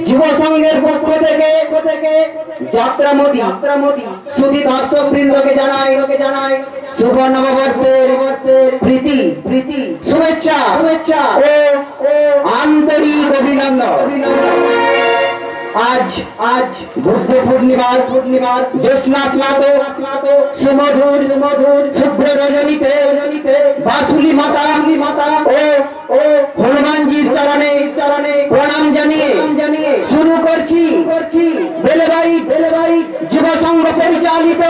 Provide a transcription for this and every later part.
যুব সংঘের পক্ষ থেকে যাত্রা মোদি সুধী দর্শক বৃন্দকে জানাই শুভ নববর্ষের প্রীতি শুভেচ্ছা ও আন্তরিক অভিনন্দন। আজ বুদ্ধ পূর্ণিমার জ্যোৎস্না স্নাত সুমধুর শুভ্র রজনীতে বাসুলি মাতা ও হনুমানজির চরণে প্রণাম জানিয়ে শুরু করছি বেলেবাই যুব সংঘ পরিচালিত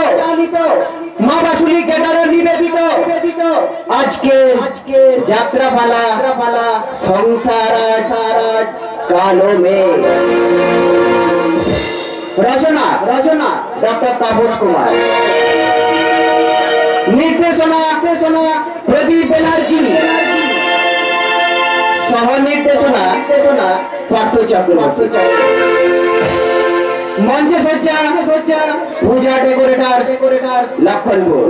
মা বাসুলি কেদারে নিবেদিত আজকে যাত্রাপালা সংসার কালো মেয়ে। রচনা ডক্টর তাপস কুমার, নির্দেশনা প্রদীপ ব্যানার্জি, সহ নির্দেশনা পার্থ চক্রবর্তী। মঞ্চ সজ্জা পূজা ডেকোরেটার্স লক্ষণপুর।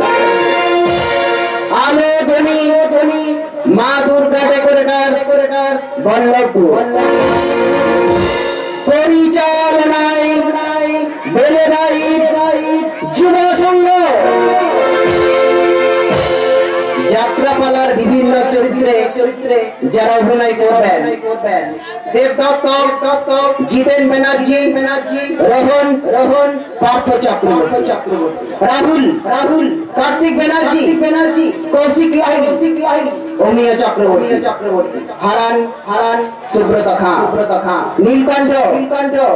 আলো ধ্বনি মা দুর্গা ডেকোরেটার্স বল্লভপুর। পরিচালনায় বেলেবাই যুব সংঘ। যাত্রাপালার বিভিন্ন চরিত্রে যারা অভিনয় করবেন দেবদত্ত, জিতেন ব্যানার্জি, রোহন, পার্থ চক্রবর্তী, রাহুল, কার্তিক ব্যানার্জি, কৌশিক লাহিড়ী, অমিয় চক্রবর্তী, হারান, সুব্রত খাঁ, নীলকণ্ঠ,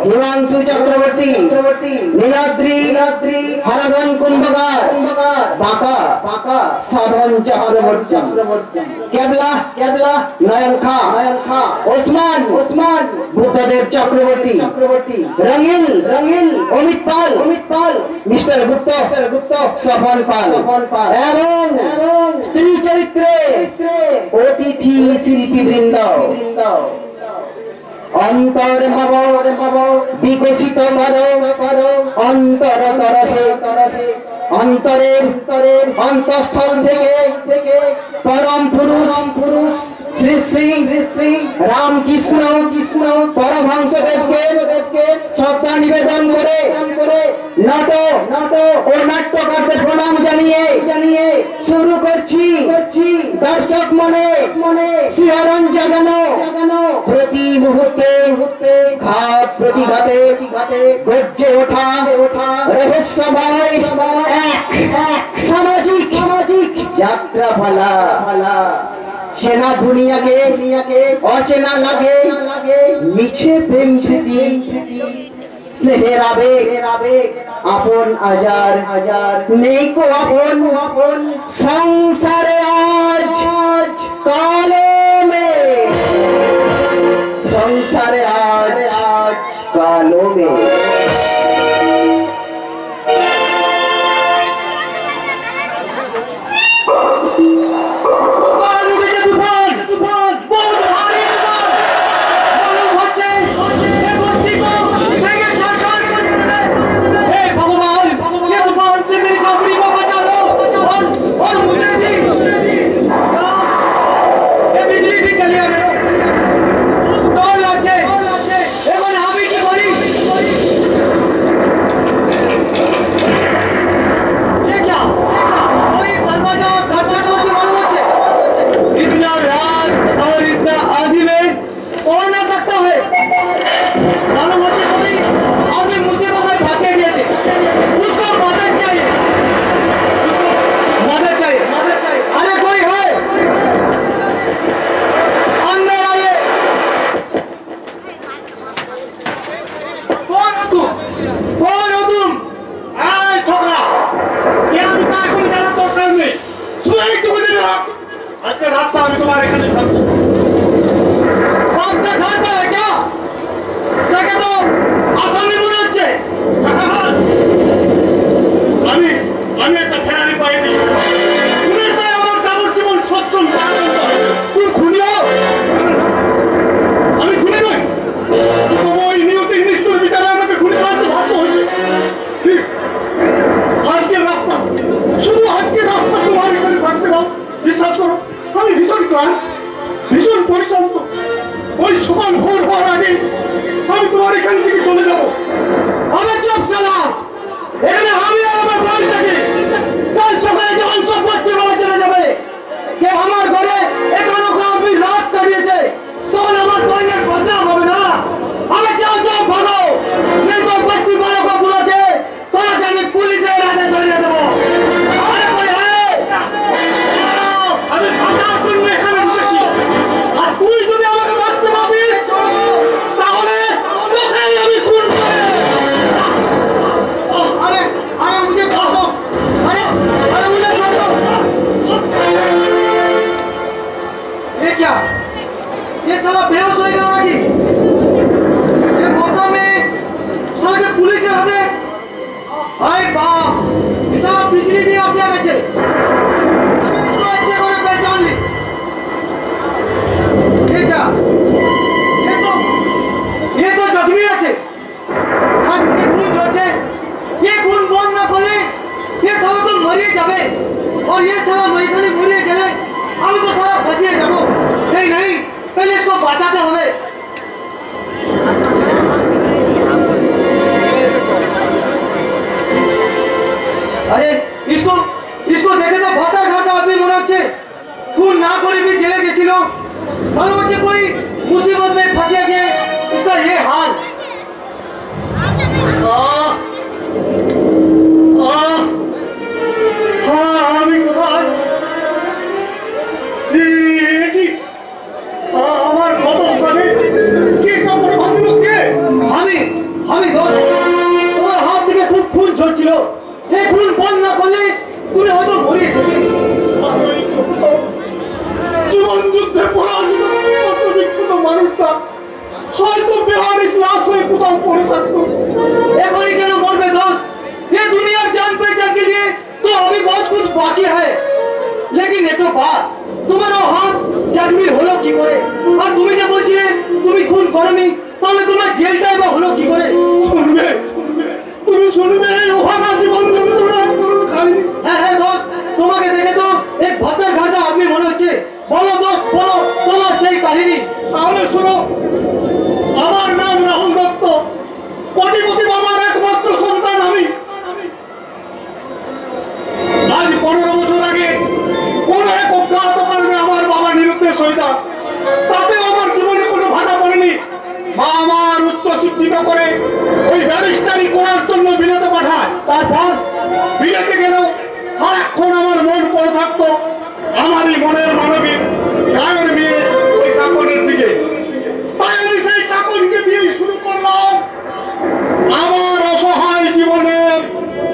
হিমাংশু চক্রবর্তী, নীলাদ্রি, হারাধন কুম্ভকার, বাঁকা, সাধন চক্রবর্তী, কেবলা, নয়ন খাঁ, ওসমান, বুদ্ধদেব চক্রবর্তী, রঙিল, অমিত পাল, মিস্টার গুপ্ত, সফল পাল এবং স্ত্রী চরিত্রে অতিথি শিল্পী বৃন্দ। অন্তর ভাব বিকশিত কর অন্তর তরফে, অন্তরের অন্তঃস্থল থেকে পরম পুরুষ শ্রী শ্রী রামকৃষ্ণ পরমহংসদেবকে শ্রদ্ধা নিবেদন করে নট ও নাট্যকারদের প্রণাম জানিয়ে শুরু করছি দর্শক মনে শিহরণ জাগানো প্রতি মুহূর্তে ঘাত প্রতিঘাতে গর্জে ওঠা রহস্যময় এক সামাজিক যাত্রাপালা। চেনা দুনিয়াকে অচেনা লাগে, মিছে প্রেম প্রীতি স্নেহের আবেগ আপন আজার নেই কো আপন সংসারে আজ কালো মেয়ে, সংসারে আজ কালো মেয়ে। जावे और ये साला मैदानी मुड़े गए हमें तो सारा बचिए जाबो नहीं नहीं पहले इसको बचाते हुए अरे इसको इसको देखे तो भातार खाता आदमी मने হচ্ছে खून ना करे भी जेले গেছিল और मुझे कोई मुसीबत में फंस गया इसका ये हाल আমি কোথায় আমার কত কানে কে কাপড় বাঁধলো কে আমি দোস্ত তোমার হাত থেকে খুব খুন ঝরছিল এই খুন বন্ধ না করলে তুমি হয়তো মরে যেতে জীবন যুদ্ধে পরাজিত বিক্ষত মানুষটা হয়তো বেহারিস লাশ হয়ে কোথাও পড়ে থাকতো एखोनी केन मरबे दोस्त ये दुनिया जान पहचान के लिए तो अभी बहुत कुछ बाकी है लेकिन ये तो बात तुम्हारा हाथ जख्मी হলো কি করে আর তুমি যে বলছিলে তুমি খুন করনি তাহলে তোমার জেলটাই বা হলো কি করে শুনবে তুমি শুনবে এই ওহানা জীবন যন্ত্রণা করুন খাইনি হ্যাঁ दोस्त তোমাকে দেখে তো এক ভাতার ঘাটা আদমি মনে হচ্ছে বলো दोस्त বলো তোমার সেই কাহিনী তাহলে শোনো আমার নাম রাহুল দত্ত কোটিপতি বাবার একমাত্র সন্তান আমি আজ 15 বছর আগে কোন এক অজ্ঞাত কারণে আমার বাবা নিরুদ্দেশ হয়ে যায় তাতে আমার জীবনে কোনো ভাটা পড়েনি মা আমার উচ্চ শিক্ষিত করে ওই ব্যারিস্টারি করার জন্য বিলেতে পাঠায় তারপর বিলেতে গেলেও সারাক্ষণ আমার মন পড়ে থাকতো আমারই মনের মানবিক গায়ের মেয়ে ওই কাকনের দিকে তাই আমি সেই কাকনকে দিয়ে শুরু করলাম আমার অসহায় জীবনের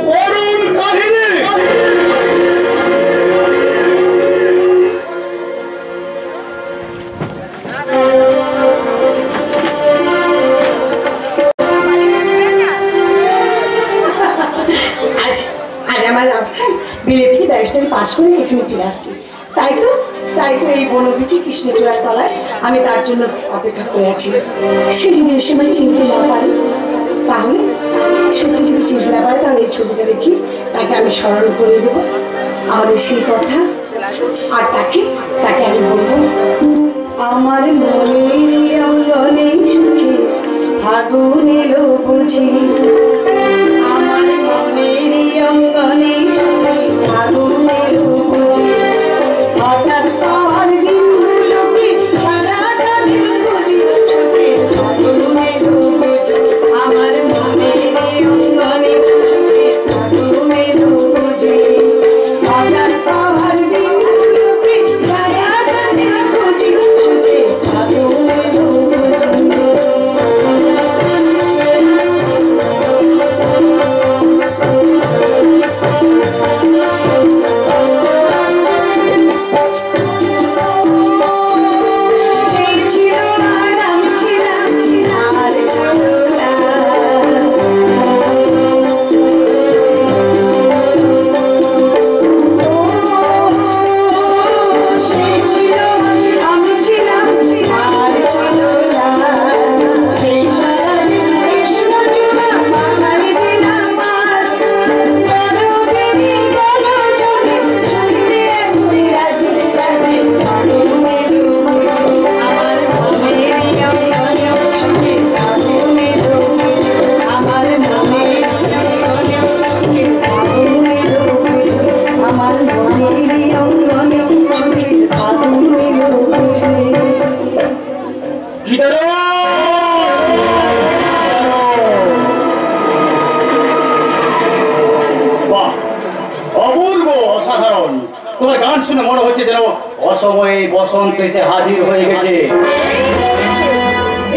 করুণ কাহিনী বিলেতি ব্যারিস্টারি পাশ করে এখানে ফিরে আসছি তাই তো এই বনবিথি কৃষ্ণচূড়ার তলায় আমি তার জন্য অপেক্ষা করে আছি সে যদি এসে আমায় চিনতে না পারে তাহলে সত্যি যদি চিনতে না পারে তাহলে এই ছবিটা দেখি তাকে আমি স্মরণ করে দেবো আমাদের সেই কথা আর তাকে আমি বলবো আমার মনের অঙ্গনে সুখে ফাগুন এলো বুঝি আমার মনের অঙ্গনে সুখে ফাগুন এলো বুঝি হঠাৎ আমার দিনগুলোকে সারাটা দিন বুঝি সুখে ফাগুন এলো বুঝি আমার মনের অঙ্গনে সুখে ফাগুন এলো বুঝি হঠাৎ আমার দিনগুলোকে সারাটা দিন বুঝি সুখে ফাগুন এলো তোমার গান শুনে মনে হচ্ছে যেন অসময়ে বসন্ত এসে হাজির হয়ে গেছে।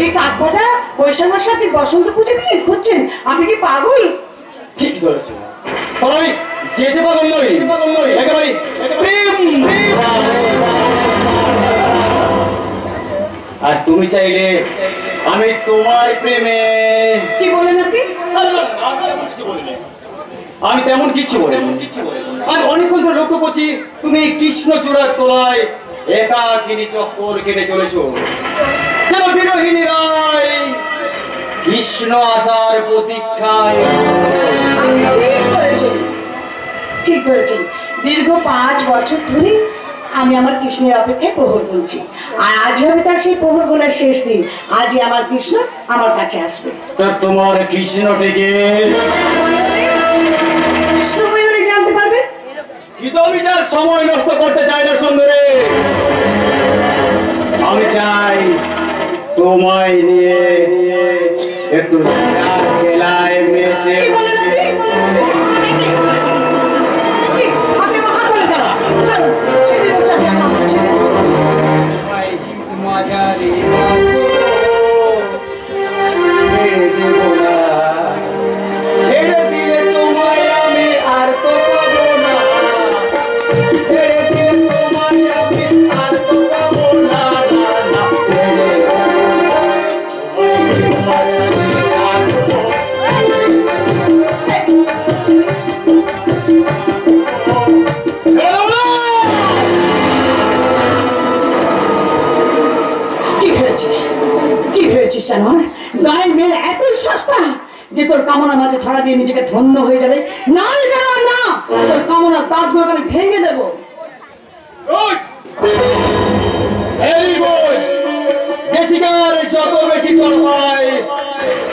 এই কাকটা বৈশাখ মাসে আপনি বসন্ত পুজো নিয়ে করছেন, আপনি কি পাগল? ঠিক ধরেছো, আমি যে পাগল নই, একেবারে প্রেম। আর তুমি চাইলে আমি তোমার প্রেমে। কি বলেন আপনি? আমি তেমন কিছু বলিনি। আমি অনেকক্ষণ ধরে লক্ষ্য করছি তুমি কৃষ্ণচূড়ার তলায় একাকিনী চক্কর কেটে চলেছো, যেন বিরোহিনী রায় কৃষ্ণ আসার প্রতীক্ষায়। ঠিক ধরেছেন। দীর্ঘ 5 বছর ধরে আমি আমার কৃষ্ণের অপেক্ষায় প্রহর গুনছি, আর আজ হবে তার সেই প্রহর গোনার শেষ দিন। আজই আমার কৃষ্ণ আমার কাছে আসবে। তা তোমার কৃষ্ণটিকে সময় হলে জানতে পারবে। কিন্তু আমি যার সময় নষ্ট করতে চাই না সুন্দরী, আমি চাই তোমায় নিয়ে একটু খেলায় মেতে। কি বলেন আপনি? আপনি আমার হাত ধরে গেল। চলুন, ছেড়ে দেবো চাকরি আমার ছেড়ে দেবো। মাঝারি ছেড়ে দেব না, ছেড়ে দিলে তোমায় আমি আর তো পাবো না, ছেড়ে দিলে তোমায় আমি আর তো পাবো না, ছেড়ে কি ভেবেছিস জানো? গায়ের মেয়ে এতই সস্তা যে তোর কামনা মাঝে ধরা দিয়ে নিজেকে ধন্য হয়ে যাবে। না জানো না, তোর কামনা দাঁতগুলোকে আমি ভেঙে দেবো। যে শিকার যত বেশি চল পায়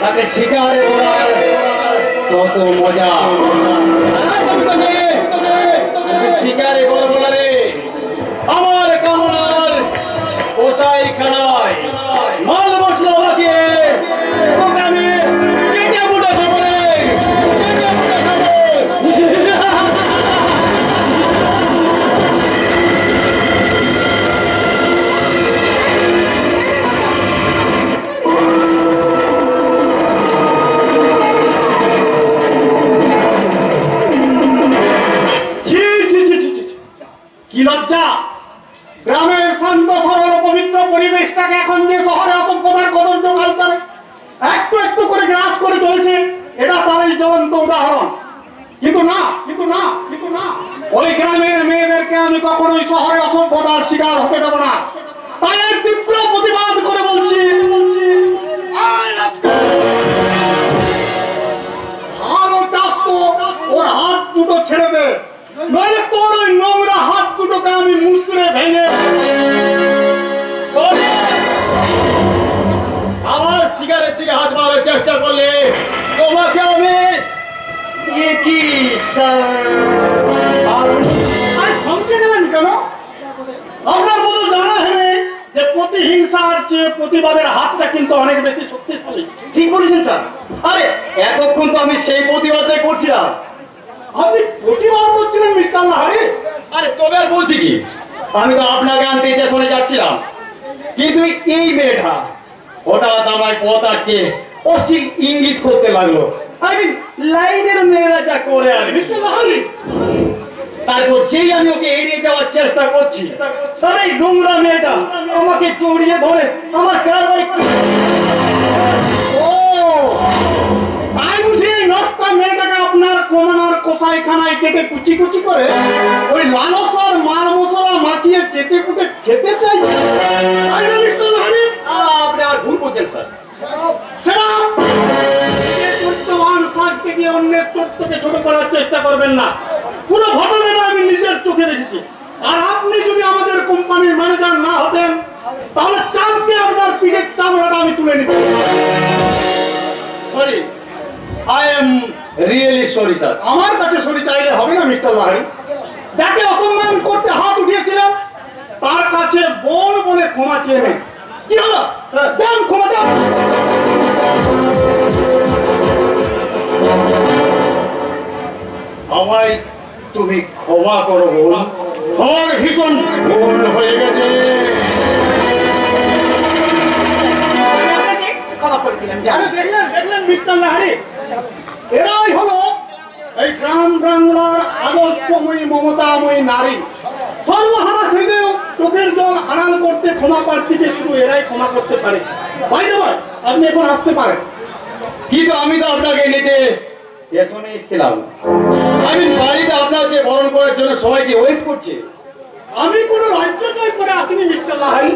তাকে শিকারে ওড়ার তত মজা। শিকারে বলবো না রে, আমার কামনার পোষাই খানায় মাল মশলা আমাকে তোকে আমি কেটে বুটে খাবো রে, কেটে বুটে খাবো। কি লজ্জা! গ্রামের শান্ত সরল পবিত্র পরিবেশটাকে এখন যে শহরে অসভ্যতার কদর্য কালচারে একটু একটু করে গ্রাস করে চলেছে, এটা তারই জ্বলন্ত উদাহরণ। কিন্তু না, ওই গ্রামের মেয়েদেরকে আমি কখনোই শহরে অসভ্যতার শিকার হতে দেব না। তাই এর তীব্র প্রতিবাদ করে বলছি, ভালো চাস তো ওর হাত দুটো ছেড়ে দে, নইলে তোর ওই নোংরা হাত দুটোকে আমি মুচড়ে ভেঙে আমার সিগারেট দিকে হাত মারার চেষ্টা করলে তোমাকে আমি কি আর থমকে গেলেন কেন? আপনার মতো জানা হেনে যে প্রতিহিংসার চেয়ে প্রতিবাদের হাতটা কিন্তু অনেক বেশি শক্তিশালী। ঠিক বলেছেন স্যার। আরে এতক্ষণ তো আমি সেই প্রতিবাদটাই করছিলাম। আপনি প্রতিবাদ করছিলেন মিস্টার লাহারি? আরে তবে আর বলছি কি, আমি তো আপনাকে আনতে স্টেশনে যাচ্ছিলাম, কিন্তু এই মেয়েটা হঠাৎ আমার পথ আটকে অশ্লীল ইঙ্গিত করতে লাগলো। আমি লাইনের মেয়েরা যা করে আর মিস্টার লাহারি, তারপর সেই আমি ওকে এড়িয়ে যাওয়ার চেষ্টা করছি, তার এই নোংরা মেয়েটা আমাকে জড়িয়ে ধরে আমার কারবারে। ও তাই বুঝি নষ্ট মেয়েটাকে আপনার কমানোর কষাইখানায় কেটে কুচি কুচি করে ওই লালসার মাল মশলা মাখিয়ে চেটে কুটে খেতে চাইছে, তাই না মিস্টার লাহারি? আপনি আমার ভুল বলছেন স্যার। সেটা চরিত্রবান সাজতে গিয়ে অন্যের চরিত্রকে ছোট করার চেষ্টা করবেন না। পুরো ঘটনাটা আমি নিজের চোখে দেখেছি। আর আপনি যদি আমাদের কোম্পানির ম্যানেজার না হতেন তাহলে চাপকে আপনার পিঠের চামড়াটা আমি তুলে নিতাম। Sorry, I am really sorry sir. আমার কাছে সরি চাইলে হবে না মিস্টার লাহারি। যাকে অসম্মান করতে হাত উঠিয়েছিলেন তার কাছে বোন বলে ক্ষমা চেয়ে নেন। কি হলো? দেন ক্ষমা দেন। আমায় তুমি ক্ষমা করো বোন, আমার ভীষণ ভুল হয়ে গেছে। ক্ষমা করে দিলাম। আরে দেখলেন মিস্টার লাহারি, এরাই হলো এই গ্রাম বাংলার আদর্শময়ী মমতাময়ী নারী। সর্বহারা থেকেও চোখের জল আড়াল করতে ক্ষমা প্রার্থীকে শুধু এরাই ক্ষমা করতে পারে। বাইরে ভাই, আপনি এখন আসতে পারেন। কিন্তু আমি তো আপনাকে নিতে স্টেশনে এসেছিলাম। আমি বাড়িতে আপনাকে বরণ করার জন্য সবাই যে ওয়েট করছে। আমি কোনো রাজ্য জয় করে আসিনি মিস্টার লাহারি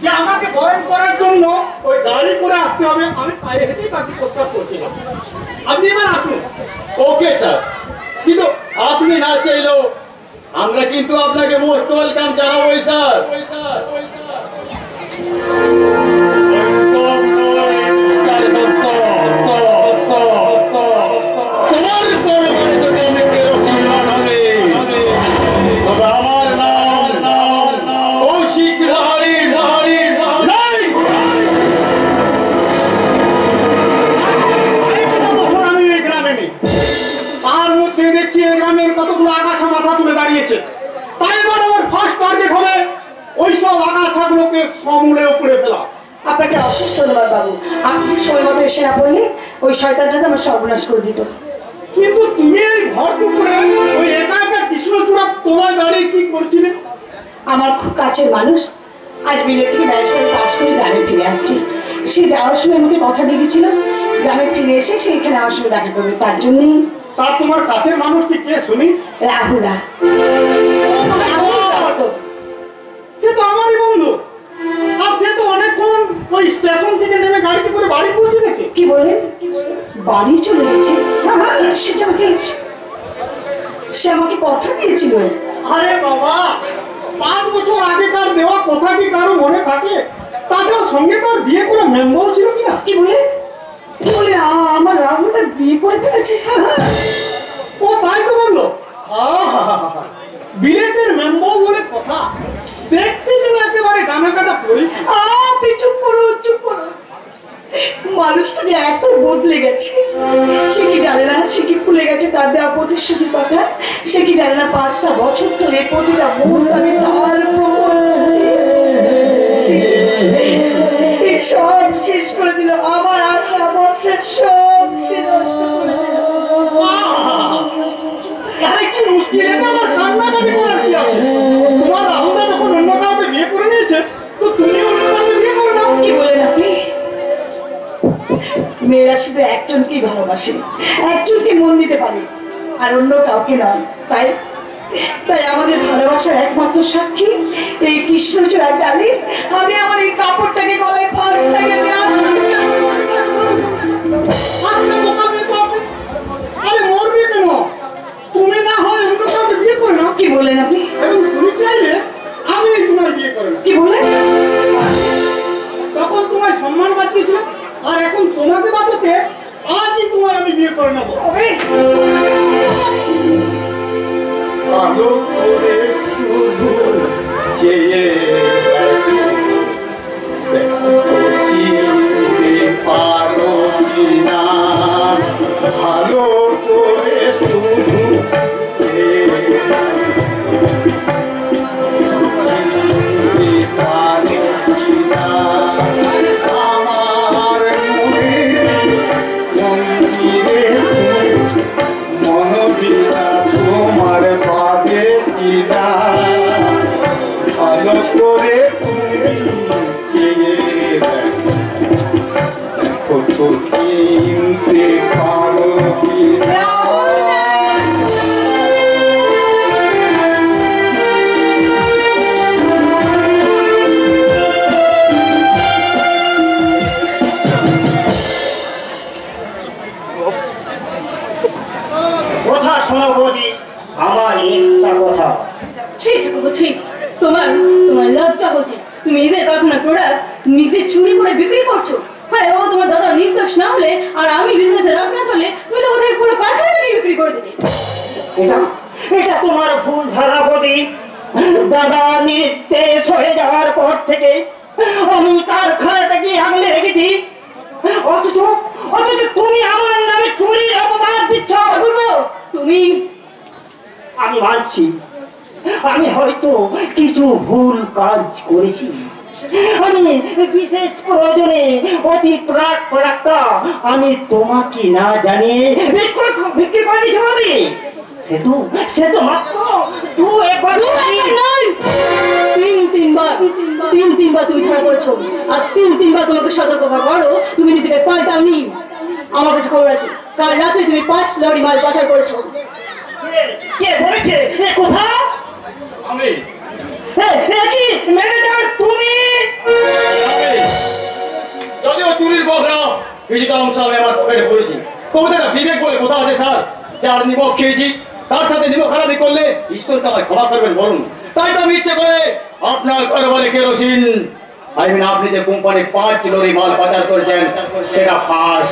যে আমাকে বরণ করার জন্য ওই গাড়ি করে আসতে হবে। আমি পায়ে হেঁটেই বাকি প্রস্তাব করছিলাম। আপনি এবার আসুন। ওকে স্যার, কিন্তু আপনি না চাইলেও আমরা কিন্তু আপনাকে মোস্ট ওয়েলকাম জানাবো স্যার। তোমার দরবারে যদি আমি কেরোসিন না ঢালি, তবে আমার নাম কৌশিক লাহারি নাই। বছর আমি এই গ্রামে নেই, তার মধ্যে দেখছি এই গ্রামের কতগুলো আগাছা মাথা তুলে দাঁড়িয়েছে। তাই এবার আমার ফার্স্ট টার্গেট হবে ওইসব আগাছাগুলোকে সমূলে উপড়ে ফেলা। আপনাকে অশেষ ধন্যবাদ বাবু, আপনি ঠিক সময় মতো এসে না পড়লে ওই শয়তানটা তো আমার সর্বনাশ করে দিত। কিন্তু তুমি এই ঘর দুপুরে ওই একা একা কৃষ্ণচূড়া তোমায় দাঁড়িয়ে কি করছিলে? আমার খুব কাছের মানুষ আজ বিলেত থেকে ম্যারেজ করে পাশ করে গ্রামে ফিরে আসছি। সে যাওয়ার সময় আমাকে কথা দিয়েছিল গ্রামে ফিরে এসে সে এখানে আমার সঙ্গে দেখা করবে, তার জন্যই। তার তোমার কাছের মানুষটি কে শুনি? রাহুলা। সে তো আমারই বন্ধু, আর সে তো অনেকক্ষণ ওই স্টেশন থেকে নেমে গাড়িতে করে বাড়ি পৌঁছে গেছে। কি বললেন? বাড়ি চলে গেছে? সে আমাকে কথা দিয়েছিল। আরে বাবা, 5 বছর আগেকার দেওয়া কথা কি কারো মনে থাকে? তাছাড়া সঙ্গে তার বিয়ে করে মেম্বার ছিল কিনা? কি বলে আমার রাহুলটা বিয়ে করে ফেলেছে? ও তাই তো বললো। বিলেতের মেম্বার বলে কথা, দেখতে যেন একেবারে ডানা কাটা পড়ি। আপনি চুপ করো। মানুষটা যে এত বদলে গেছে, সে কি জানে না সে কি ভুলে গেছে তার দেওয়া প্রতিশ্রুতির কথা? সে কি জানে না 5টা বছর ধরে প্রতিটা মুহূর্তে আমি তার সব শেষ করে দিল। আমার আশা ভরসা সব সে নষ্ট করে দিল। আরে কি মুশকিল, এটা আমার কান্নাকাটি করার কি আছে? তোমার রাহুলটা যখন অন্য কাউকে বিয়ে করে নিয়েছে, তো তুমি অন্য কাউকে বিয়ে করে নাও। কি বলেন আপনি? মেয়েরা শুধু একজনকেই ভালোবাসে, একজনকে মন দিতে পারে, আর অন্য কাউকে নয়। তাই আমাদের ভালোবাসার একমাত্র সাক্ষী এই কৃষ্ণচূড়ার ডালি। আমি আমার এই কাপড়টাকে গলায় ফাঁস লাগে আরে মরবে কেন? তুমি না হয় অন্য কাউকে বিয়ে করে নাও। কি বলেন আপনি? এবং তুমি চাইলে আমি তোমার বিয়ে করে নাও। কি বলেন? তখন তোমায় সম্মান বাঁচিয়েছিল, আর এখন তোমাকে বাঁচাতে আজই তোমায় আমি বিয়ে করে নেবো। ভালো করে শুধু চেয়ে পারো কিনা, ভালো করে শুধু পারো কিনা, আমার মনবিনা তোমার পাবে কিনা, ভালো করে চিনতে পারো কিনা। কথা শোনো বৌদি, আমার একটা কথা। তোমার লজ্জা হচ্ছে? তুমি নিজের কারখানার প্রোডাক্ট নিজে চুরি করে বিক্রি করছো। আরে বাবা, তোমার দাদা নির্দোষ না হলে আর আমি বিজনেসের রাস না চলে তুমি তো বোধহয় পুরো কারখানাটাকে বিক্রি করে দিতে। এটা তোমার ভুল ধারণা বৌদি। দাদা নির্দেশ হয়ে যাওয়ার পর থেকে আমি কারখানাটাকে আগলে রেখেছি, অথচ তুমি আমার নামে চুরির অপবাদ দিচ্ছ। তুমি আমি মানছি আমি হয়তো কিছু ভুল কাজ করেছি। আমি বিশেষ প্রয়োজনে অতি প্রোডাক্টটা আমি তোমাকে না জানিয়ে বিক্রি করে দিয়েছি বৌদি। সে তো মাত্র একবার নয়, তিনবার তুমি ধরা পড়েছো, আর তিনবার তোমাকে সতর্ক করো তুমি নিজেকে পাল্টাওনি। আমার কাছে খবর আছে কাল রাত্রে তুমি 5 লরি মাল পাচার করেছো। কে বলেছে কথা? আমি কি ম্যানেজার তুমি? যদিও চুরির বকরা কিছুটা অংশ আমি আমার পকেটে পড়েছি, তবু তো একটা বিবেক বলে কোথাও আছে স্যার, যার নিব খেয়েছি তার সাথে নিমখারামি করলে ঈশ্বরকে আমায় ক্ষমা করবেন বলুন। তাই তো আমি ইচ্ছে করে আপনার কারবারে কেরোসিন আপনি যে কোম্পানি 5 লরি মাল পাচার করেছেন সেটা ফাঁস।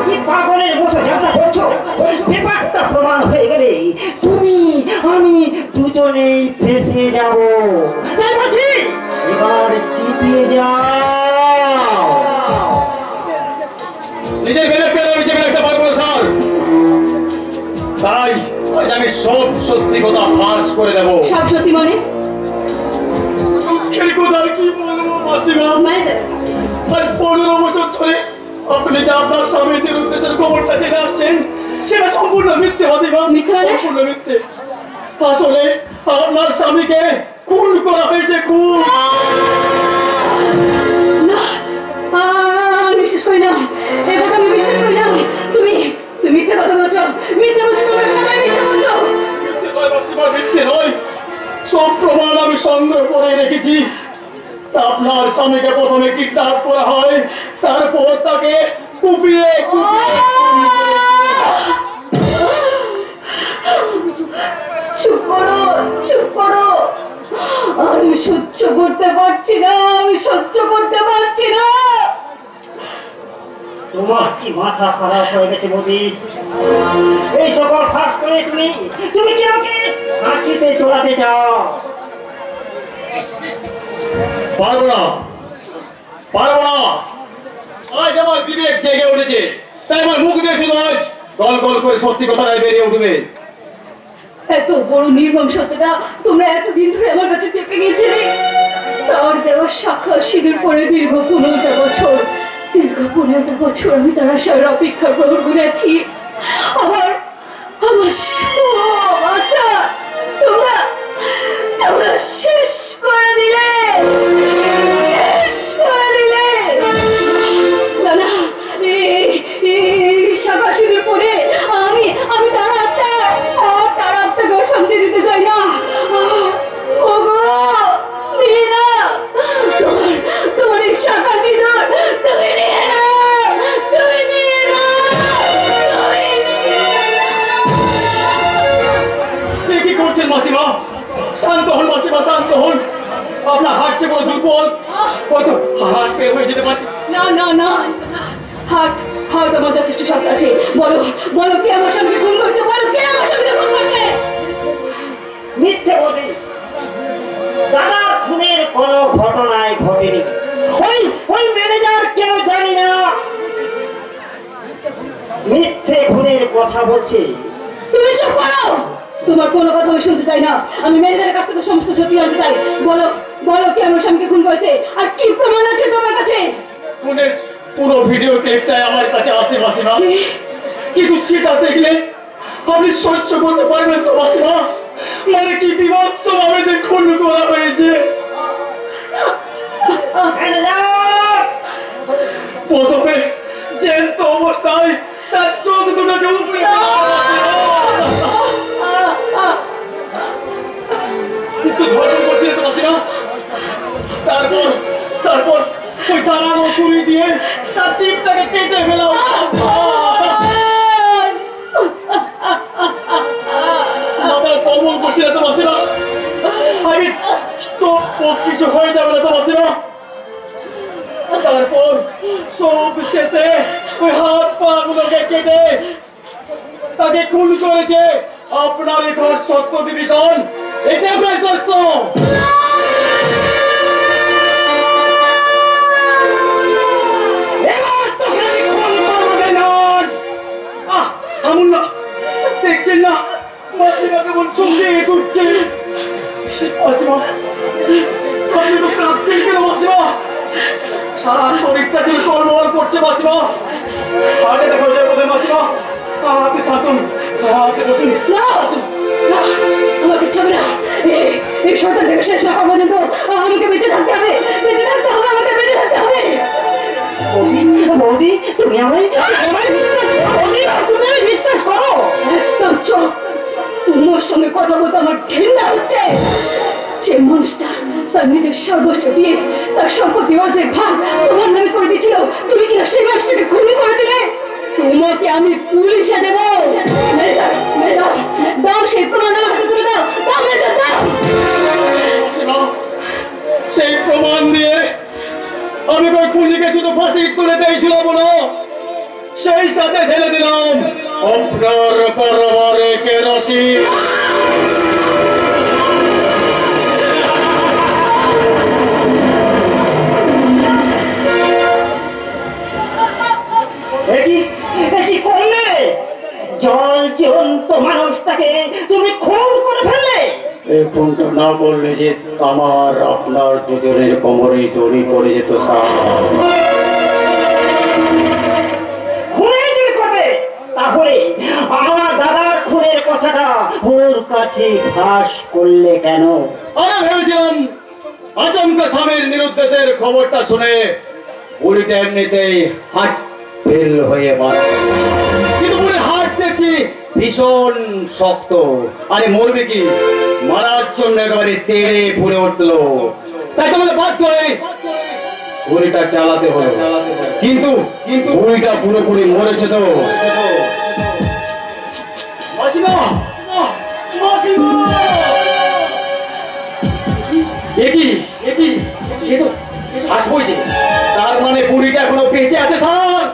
কি পাগলের মতো ঝাঁটা করছো? ব্যাপারটা প্রমাণ হয়ে গেলে তুমি আমি দুজনেই ফেঁসে যাব। তাই বলছি এবার চিপিয়ে যাও। নিজের বেলে ফেলে চেপে রাখতে পারবো না স্যার, তাই আজ আমি সব সত্যি কথা ফাঁস করে দেবো। সব সত্যি মানে? দুঃখের কথা কি বলবো মাসিমা, ম্যানেজার আজ 15 বছর ধরে আপনি যে আপনার স্বামীর বিরুদ্ধে যে খবরটা জেনে আসছেন সেটা সম্পূর্ণ মিথ্যে মাসিমা, মিথ্যে মানে? সম্পূর্ণ মিথ্যে। আসলে আপনার স্বামীকে খুন করা হয়েছে, খুন। না, আমি বিশ্বাস করি না, এ কথা আমি বিশ্বাস করি না। তুমি তুমি মিথ্যে কথা বলছো, মিথ্যে বলছো, তোমরা সবাই মিথ্যে বলছো। মিথ্যে নয় মাসিমা, মিথ্যে নয়, সব প্রমাণ আমি সংগ্রহ করে রেখেছি। আপনার স্বামীকে প্রথমে কিডন্যাপ করা হয়, তারপর তাকে কুপিয়ে চুপ করো, চুপ করো। আর আমি সহ্য করতে পারছি না, আমি সহ্য করতে পারছি না। তোমার কি মাথা খারাপ হয়ে গেছে বৌদি? এই সকল ফাঁস করে তুমি তুমি কি আমাকে হাসিতে চড়াতে চাও? পারবো না, পারবো না। আজ আমার বিবেক জেগে উঠেছে, তাই আমার মুখ দিয়ে শুধু আজ গল গল করে সত্যি কথাটাই বেরিয়ে উঠবে। এত বড় নির্মম সত্যটা তোমরা এতদিন ধরে আমার কাছে চেপে গিয়েছিলে। তার দেওয়া সাক্ষা সিঁদুর পরে দীর্ঘ 15টা বছর, দীর্ঘ 15টা বছর আমি তার আশার অপেক্ষার প্রহর গুনেছি। আমার আমার সব আশা তোমরা তোমরা শেষ করে দিলে, শেষ করে দিলে। না না, সাক্ষা সিঁদুর পরে আমি আমি তার আত্মাকে শান্তি দিতে চাই না। তোমার এই শাখা সিঁদুর তুমি নিয়ে নাও, তুমি নিয়ে নাও, তুমি নিয়ে নাও। কি করছেন মাসিমা? শান্ত হন মাসিমা, শান্ত হন। আপনার হাত যে বড় দুর্বল, হয়তো হাত বের হয়ে যেতে পারে। না না না, হাট হাট আমার যথেষ্ট শক্ত আছে। বলো বলো, কে আমার স্বামীকে খুন করছে? বলো, কে আমার স্বামীকে খুন করছে? মিথ্যে বৌদি, দাদার খুনের কোনো ঘটনাই ঘটেনি। ওই ওই ম্যানেজার কেউ জানি না, মিথ্যে খুনের কথা বলছে। তুমি চুপ করো, তোমার কোনো কথা আমি শুনতে চাই না। আমি ম্যানেজারের কাছ থেকে সমস্ত সত্যি জানতে চাই। বলো বলো, কে আমার স্বামীকে খুন করেছে আর কি প্রমাণ আছে তোমার কাছে? খুনের পুরো ভিডিও ক্লিপটাই আমার কাছে আছে মাসিমা, কি? কিন্তু সেটা দেখলে আপনি সহ্য করতে পারবেন তো মাসিমা? মানে কি বিভৎস ভাবে যে খুন করা হয়েছে। ম্যানেজার! প্রথমে জ্যান্ত অবস্থায় তার চোখ দুটোকে উপরে একটু ধর্ম করছিল তো মাসিমা। তারপর তারপর ওই ধারালো ছুরি দিয়ে তার জিভটাকে কেটে ফেলা মাথার কম্বল করছিল তো মাসিমা। আমি স্ট্রোক কিছু হয়ে যাবে না তো মাসিমা। তারপর সব শেষে ওই হাত পা গুলোকে কেটে তাকে খুন করেছে আপনার ঘর সত্য ডিভিশন। এটা প্রায় সত্য। এবার তোকে আমি খুন করবো না। থামুন না, দেখছেন না মাসিমা কেমন সঙ্গে দুঃখে। মাসিমা আপনি তো কাঁদছেন কেন মাসিমা? সারা শরীরটা দিয়ে কর্মল করছে মাসিমা। হাটে দেখা যায় বোধহয় মাসিমা। আপনি শান্তন, আপনি বসুন। না না, আমার কিচ্ছু হবে না। এই শয়তানটাকে শেষ না করা পর্যন্ত আমাকে বেঁচে থাকতে হবে, বেঁচে থাকতে হবে, আমাকে বেঁচে থাকতে হবে। বৌদি বৌদি, তুমি আমায় বিশ্বাস করো বৌদি, তুমি আমায় বিশ্বাস করো। একদম চুপ। তোমার সঙ্গে কথা বলতে আমার ঘৃণা হচ্ছে। যে মানুষটা তার নিজের সর্বস্ব দিয়ে তার সম্পত্তি অর্ধেক ভাগ তোমার নামে করে দিয়েছিল, তুমি কিনা সেই মানুষটাকে খুন করে দিলে। তোমার আমি পুলিশে দেবো। মেজর, মেজর, দাও সেই প্রমাণ আমার হাতে তুলে দাও। দাও মেজর, দাও। সেই প্রমাণ দিয়ে আমি ওই খুনিকে শুধু ফাঁসি তুলে দিয়েছিলাম না, সেই সাথে ঢেলে দিলাম আপনার পরবারে কেরোসিন। কি করলে? জল জীবন্ত মানুষটাকে তুমি খুন করে ফেললে। এই খুনটা না করলে যে আমার আপনার দুজনের কোমরে দড়ি পড়ে যেত স্যার। খুনের যদি করবে তাহলে আমার দাদার খুনের কথাটা ওর কাছে ফাঁস করলে কেন? আমি ভেবেছিলাম আচমকা স্বামীর নিরুদ্দেশের খবরটা শুনে বুড়িটা এমনিতেই হাট ফেল হয়ে মারা, কিন্তু বুড়ির হাট দেখছি ভীষণ শক্ত। আরে মরবে কি, মারার জন্য একেবারে তেড়ে ফুলে উঠলো। তাই তোমাকে বাধ্য হয়ে বুড়িটা চালাতে হলো, কিন্তু বুড়িটা পুরোপুরি মরেছে তো। মাসিমা, মাসিমা, একই একই এ তো হাস বইছে, তার মানে বুড়িটা এখনো বেঁচে আছে স্যার।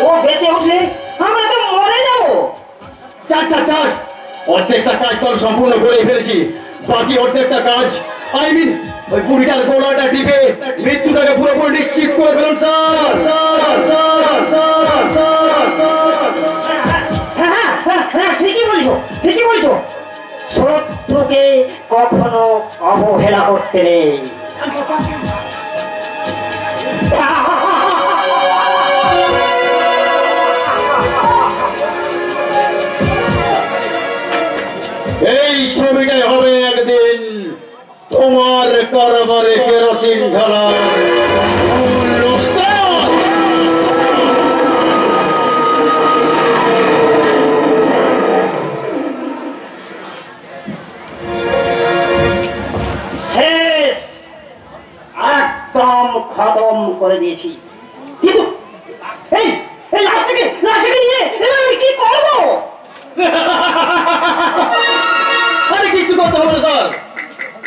ও বেঁচে উঠলে আমরা তো মরে যাবো। চার চার চার অর্ধেকটা কাজ তো আমি সম্পূর্ণ করে ফেলেছি, বাকি অর্ধেকটা কাজ আই মিন ওই বুড়িটার গলাটা টিপে মৃত্যুটাকে পুরোপুরি নিশ্চিত করে ফেলুন স্যার। হ্যাঁ, ঠিকই বলিস, ঠিকই বলিস। শত্রুকে কখনো অবহেলা করতে নেই। এই ছবিটাই হবে একদিন তোমার কারবারে কেরোসিন ঢালার মূল অস্ত্র। শেষ, একদম খতম করে দিয়েছি। কিন্তু এই এই লাশটাকে নিয়ে এবার আমি কি করবো? আরে কিছু করতে হবে না স্যার,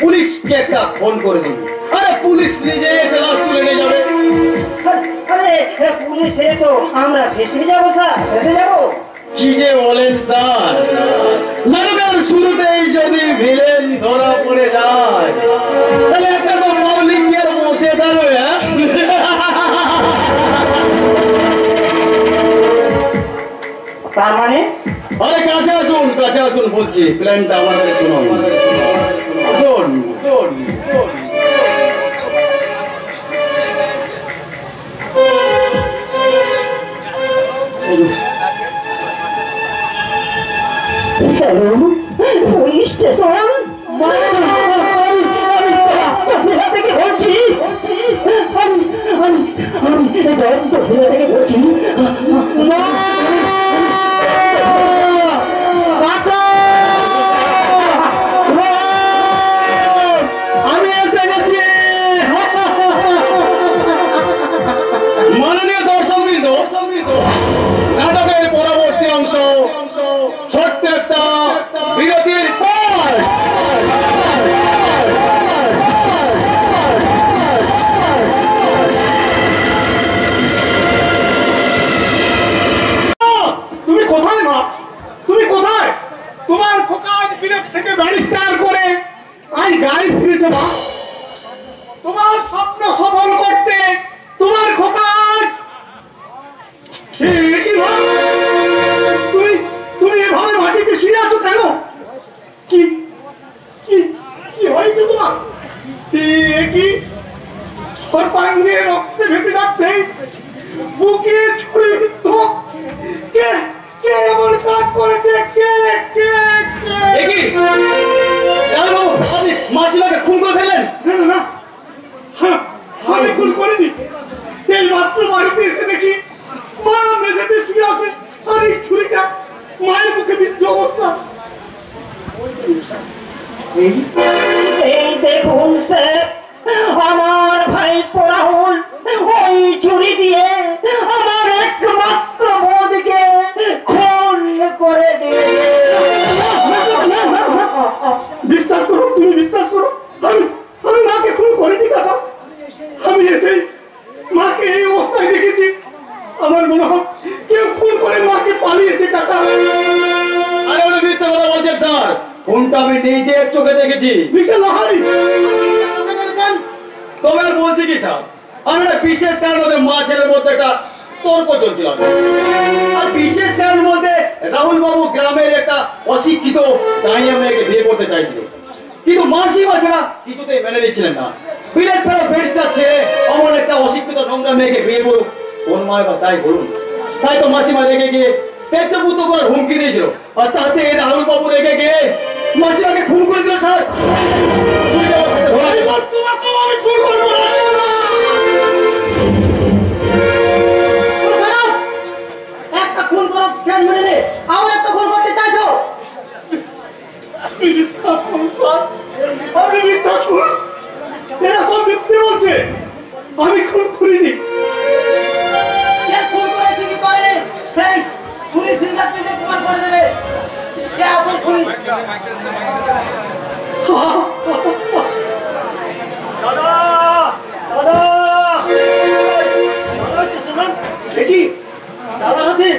পুলিশকে একটা ফোন করে দিন। আরে পুলিশ নিজে এসে লাশ তুলে নিয়ে যাবে। আরে পুলিশ এলে তো আমরা ফেসে যাবো স্যার, ফেসে যাবো। কি যে বলেন স্যার, নাটকের শুরুতেই যদি ভিলেন ধরা পড়ে যায় তাহলে একটা তো পাবলিক কি আর বসে থাকবে? তার মানে আরে কাছে আসুন বলছি, প্ল্যানটা আমাদের শুনুন। আসুন। হ্যালো, পুলিশ স্টেশন থেকে বলছি। আমি থেকে বলছি। আমি এসে গেছি। মাননীয় দর্শকবৃন্দ, নাটকের পরবর্তী অংশ ছোট্ট একটা বিরতির পর তুমি কোথায় মা? তুমি কোথায়? তোমার খোকা আজ বিলেত থেকে ব্যারিস্টার করে আজ গাড়ি ফিরেছে মা। তোমার স্বপ্ন সফল করতে তোমার খোকা আজ তুমি এভাবে মাটিতে শুয়ে আছো কেন? কি কি কি হয়েছে তোমার? কি সর্বাঙ্গে রক্তে ভেসে যাচ্ছে, বুকে ছুরি বিদ্ধ। কে কে এমন কাজ করেছে? কে কে কে? দেখি রাজবাবু, আপনি মাসিমাকে খুন করে ফেললেন? না না না, আমি খুন করিনি। এই মাত্র বাড়িতে এসে দেখি মা মেঝেতে শুয়ে আছে, আর এই ছুরিটা মায়ের মুখে বিদ্ধ অবস্থা। এই দেখুন স্যার, আমার ভাই রাহুল ওই ছুরি দিয়ে আমার দেখেছি। মিস্টার লাহারি, তবে আর বলছি কি স্যার, আমি একটা বিশেষ কারণ ওদের মা ছেলের মধ্যে একটা তর্ক চলছিল। আর বিশেষ কারণ বলতে রাহুল বাবু গ্রামের একটা অশিক্ষিত দাঁড়িয়ে মেয়েকে বিয়ে করতে চাইছিল, কিন্তু মাসিমা ছাড়া কিছুতেই মেনে নিচ্ছিলেন না। বিলেট ফেরো বেরিস্টার ছেলে অমন একটা অশিক্ষিত নোংরা মেয়েকে বিয়ে করুক, ওর মা এবার তাই বলুন। তাই তো মাসিমা রেগে গিয়ে পেটপুতো করে হুমকি দিয়েছিল, আর তাতে রাহুল বাবু রেগে গিয়ে মাসিমাকে খুন করে দিল স্যার। এবার তোমাকেও আমি খুন করবো না। একটা খুন করো কেন মেনে নে, আবার একটা খুন করতে চাইছো? বিশ্বাস করুন স্যার, আপনি বিশ্বাস করুন, এরা সব মিথ্যে বলছে, আমি খুন করিনি। কে খুন করেছে কি করেনি সেই খুনি ফিঙ্গারপ্রিন্টে প্রমাণ করে দেবে কে আসল খুনি। দাদা, দাদা, দাদা শুনুন, দেখি দাদার হাতে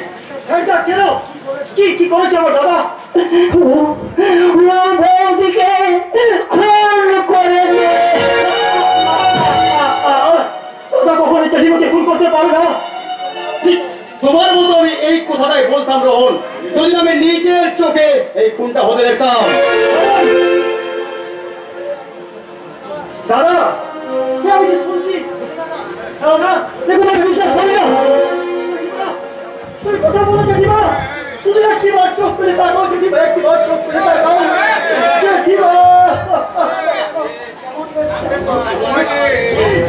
হ্যান্ডটা কেন, কি করেছে আমার দাদা? ও বৌদিকে খুন করেছে। দাদা কখনো চাষিমাকে খুন করতে পারে না। ঠিক তোমার মতো আমি এই কথাটাই বলতাম রোহন, যদি আমি নিজের চোখে এই খুনটা হতে দেখতাম। দাদা, আমি কি শুনছি? না, দেখুন আমি বিশ্বাস করি না। চাষিমা, তুমি কথা বলো চাষিমা, শুধু একটি বার চোখ পেলে তাকাও চাষিমা, একটি বার চোখ পেলে তাকাও চাষিমা।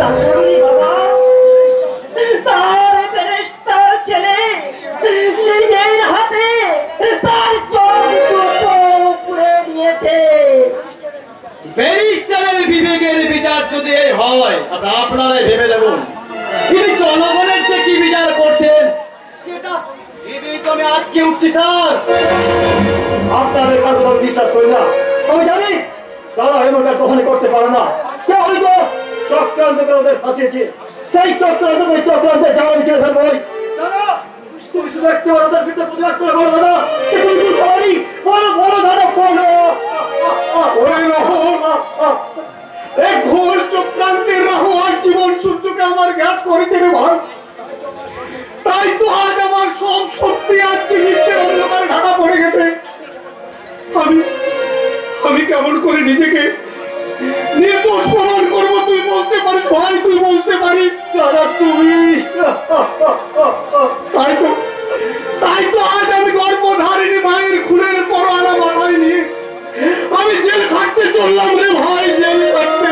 তাহলে বাবা, তার বেরেস্টার ছেলে নিজের হাতে তার চোখ দুটো পুড়ে দিয়েছে। ব্যারিস্টারের বিবেকের বিচার যদি এই হয়, আপনারাই ভেবে দেখুন তিনি জনগণের যে কি বিচার করছেন সেটা ভেবেই তো আমি আজকে উঠছি স্যার। আপনাদের কার কথা বিশ্বাস করি না। আমি জানি দাদা এমনটা কখনই করতে পারে না। কেউ হয়তো চক্রান্ত করে ওদের ফাঁসিয়েছে, সেই চক্রান্তে জানা ছেড়ে ফেলবো। দাদা, তুমি শুধু একটি বার ওদের বিরুদ্ধে প্রতিবাদ করে বলো দাদা, সে তুমি ভুল করনি। বলো বলো দাদা, বলো। এই ঘোর চক্রান্তের রাহু আর জীবন সূর্যকে আমার জ্ঞাত করেছে রে ভাই। তাই তো আজ আমার সব শক্তি আজ চিনিতে অন্ধকারে ঢাকা পড়ে গেছে। আমি কেমন করে নিজেকে নির্দোষ প্রমাণ করবো? তুই বলতে পারিস ভাই, তুই বলতে পারিস দাদা, তুমি। তাই তো আজ আমি গর্ভধারিণী মায়ের খুনের পরোয়ানা মাথায় নিয়ে আমি জেল খাটতে চললাম রে ভাই, জেল খাটতে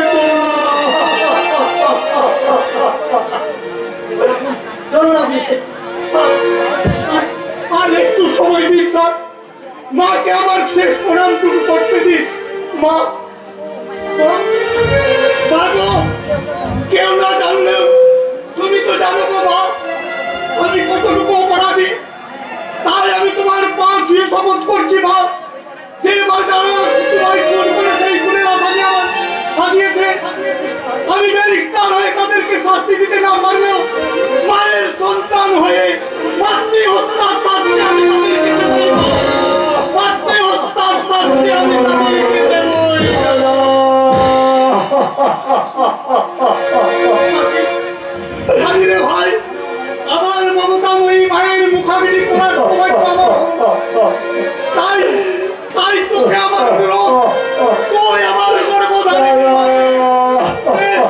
চললাম। আর একটু সময় দিন স্যার, মাকে আমার শেষ প্রণামটুকু করতে দিন। মা, কেউ না জানলেও তুমি তো জানো গো মা, আমি কতটুকু অপরাধী। তাই আমি তোমার পা ছুঁয়ে শপথ করছি মা, যে মা জানো তোমার খুন করে সেই খুনের আসামি আমার সাজিয়েছে, আমি ব্যারিস্টার হয়ে তাদেরকে শাস্তি দিতে না পারলেও মায়ের সন্তান হয়ে মাতৃ হত্যার শাস্তি আমি তাদেরকে দেবই। মাতৃ হত্যার শাস্তি আমি তাদেরকে দেবই। রে ভাই, আমার মমতাময়ী মায়ের মুখাবিনি করার সৌভাগ্য আমার। তাই তোকে আমার তুই আমার গর্ভধারিণী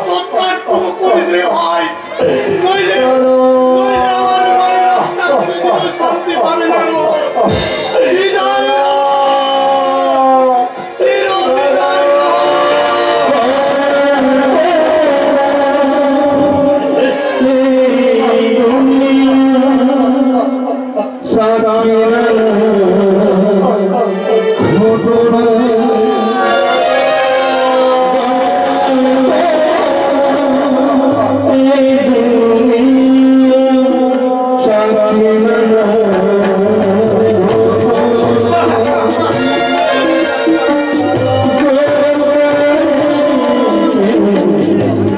সৎকার তুমি করিস রে ভাই, নইলে আমার মায়ের আত্মা কোনোদিনও শান্তি পাবে না। বিদায়, চিরবিদায়।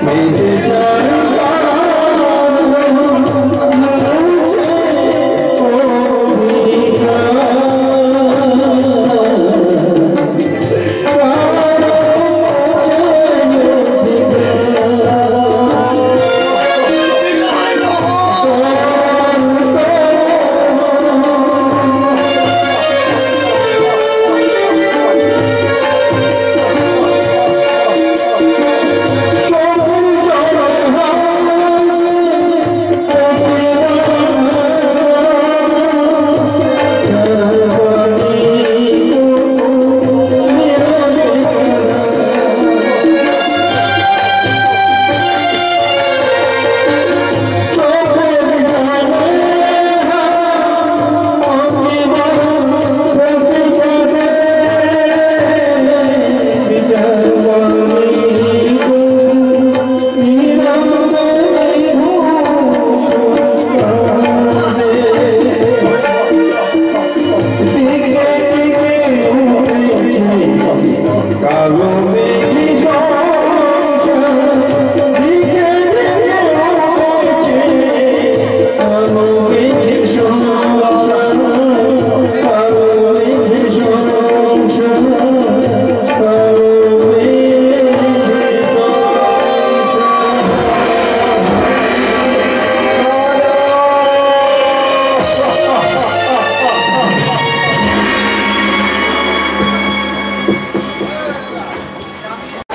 Hey,